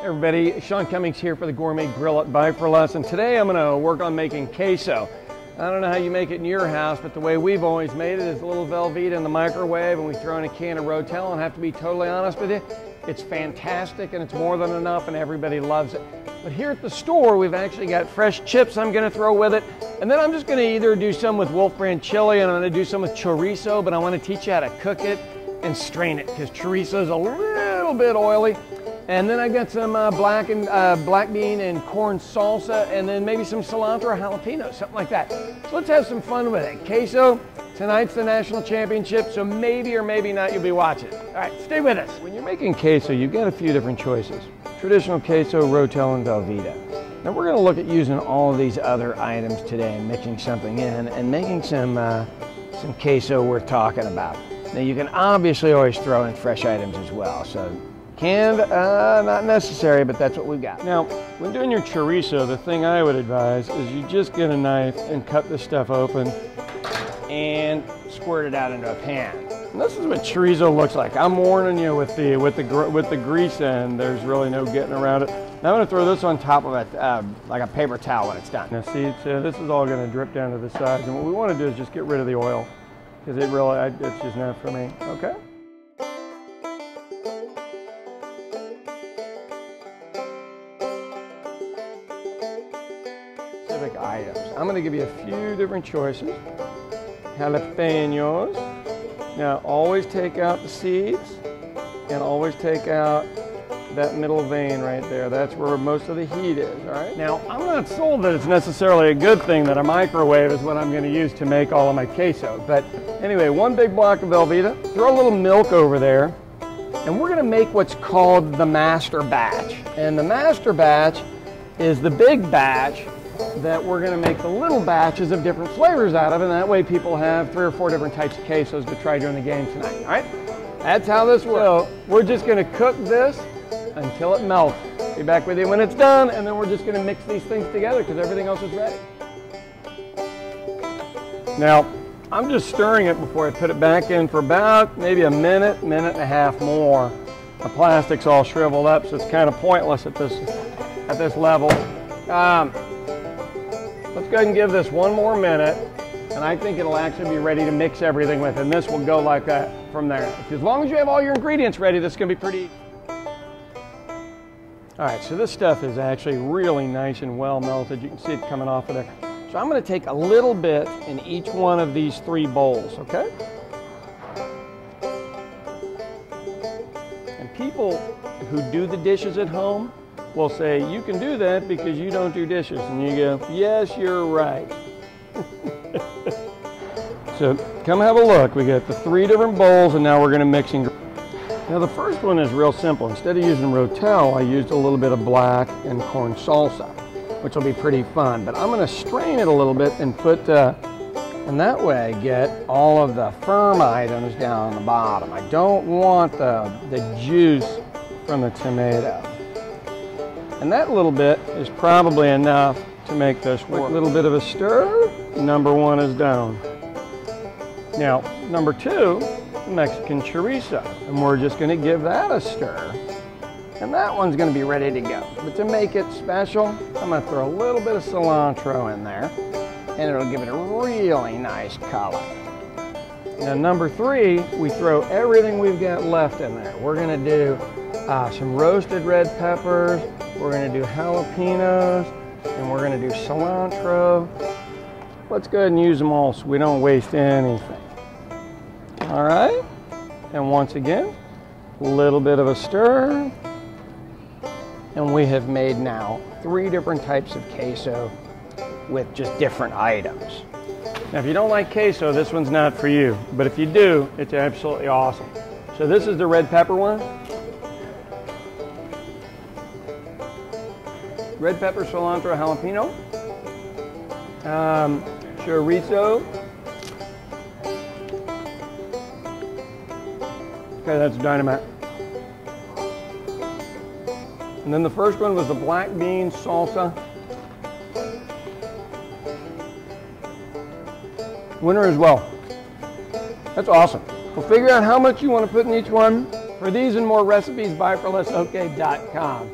Everybody, Sean Cummings here for the Gourmet Grill at Buy for Less, and today I'm going to work on making queso. I don't know how you make it in your house, but the way we've always made it is a little Velveeta in the microwave, and we throw in a can of Rotel, and I have to be totally honest with you, it's fantastic and it's more than enough and everybody loves it. But here at the store, we've actually got fresh chips I'm going to throw with it, and then I'm just going to either do some with Wolf Brand chili and I'm going to do some with chorizo, but I want to teach you how to cook it and strain it because chorizo is a little bit oily. And then I got some black bean and corn salsa, and then maybe some cilantro or jalapeno, something like that. So let's have some fun with it. Queso, tonight's the national championship, so maybe or maybe not you'll be watching. All right, stay with us. When you're making queso, you've got a few different choices. Traditional queso, Rotel, and Velveeta. Now we're gonna look at using all of these other items today and mixing something in and making some queso worth talking about. Now you can obviously always throw in fresh items as well, so canned, not necessary, but that's what we've got. Now, when doing your chorizo, the thing I would advise is you just get a knife and cut this stuff open and squirt it out into a pan. And this is what chorizo looks like. I'm warning you with the grease end, there's really no getting around it. Now I'm gonna throw this on top of it like a paper towel when it's done. Now see, this is all gonna drip down to the sides, and what we wanna do is just get rid of the oil because it's just not for me, okay? Items. I'm going to give you a few different choices. Jalapenos. Now always take out the seeds and always take out that middle vein right there. That's where most of the heat is, all right? Now I'm not sold that it's necessarily a good thing that a microwave is what I'm going to use to make all of my queso. But anyway, one big block of Velveeta, throw a little milk over there, and we're going to make what's called the master batch. And the master batch is the big batch that we're going to make the little batches of different flavors out of, and that way people have 3 or 4 different types of quesos to try during the game tonight, all right? That's how this works. So we're just going to cook this until it melts. Be back with you when it's done, and then we're just going to mix these things together because everything else is ready. Now, I'm just stirring it before I put it back in for about maybe a minute, minute and a half more. The plastic's all shriveled up, so it's kind of pointless at this level. Let's go ahead and give this one more minute, and I think it'll actually be ready to mix everything with, and this will go like that from there. As long as you have all your ingredients ready, this is going to be pretty. All right, so this stuff is actually really nice and well melted. You can see it coming off of there. So I'm going to take a little bit in each one of these 3 bowls, okay? And people who do the dishes at home will say, you can do that because you don't do dishes. And you go, yes, you're right. So come have a look. We got the 3 different bowls, and now we're going to mix in. Now the first one is real simple. Instead of using Rotel, I used a little bit of black and corn salsa, which will be pretty fun. But I'm going to strain it a little bit and put, and that way get all of the firm items down on the bottom. I don't want the juice from the tomato. And that little bit is probably enough to make this work. A little bit of a stir, number 1 is down. Now, number 2, Mexican chorizo. And we're just going to give that a stir. And that one's going to be ready to go. But to make it special, I'm going to throw a little bit of cilantro in there, and it'll give it a really nice color. Now, number 3, we throw everything we've got left in there. We're going to do some roasted red peppers, we're going to do jalapenos, and we're going to do cilantro. Let's go ahead and use them all so we don't waste anything. All right, and once again, a little bit of a stir, and we have made now 3 different types of queso with just different items. Now, if you don't like queso, this one's not for you, but if you do, it's absolutely awesome. So this is the red pepper one. Red pepper, cilantro, jalapeno, chorizo. Okay, that's dynamite. And then the first one was the black bean salsa. Winner as well. That's awesome. Well, figure out how much you want to put in each one. For these and more recipes, buyforlessok.com.